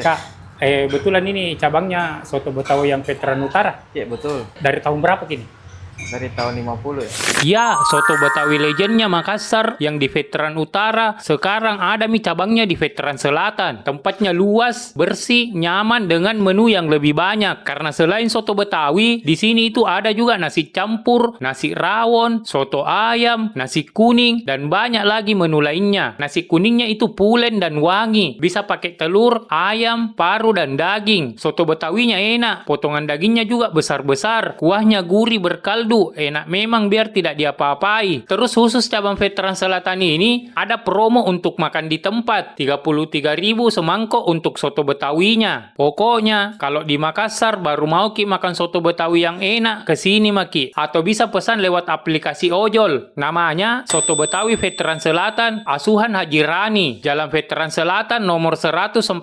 Kak, betulan ini cabangnya Soto Betawi yang Veteran Utara. Iya betul, Dari tahun berapa kini? dari tahun 50 ya. Ya, Soto Betawi legendnya Makassar yang di Veteran Utara. Sekarang ada cabangnya di Veteran Selatan. Tempatnya luas, bersih, nyaman dengan menu yang lebih banyak. Karena selain Soto Betawi, di sini itu ada juga nasi campur, nasi rawon, soto ayam, nasi kuning, dan banyak lagi menu lainnya. Nasi kuningnya itu pulen dan wangi. Bisa pakai telur, ayam, paru, dan daging. Soto Betawinya enak, potongan dagingnya juga besar-besar. Kuahnya gurih berkaldu. Enak memang biar tidak diapa-apai. Terus khusus cabang Veteran Selatan ini ada promo untuk makan di tempat. 33.000 semangkok untuk soto Betawinya. Pokoknya kalau di Makassar baru mau ki makan soto Betawi yang enak, kesini maki. Atau bisa pesan lewat aplikasi ojol. Namanya Soto Betawi Veteran Selatan, Asuhan Haji Rani, Jalan Veteran Selatan nomor 144.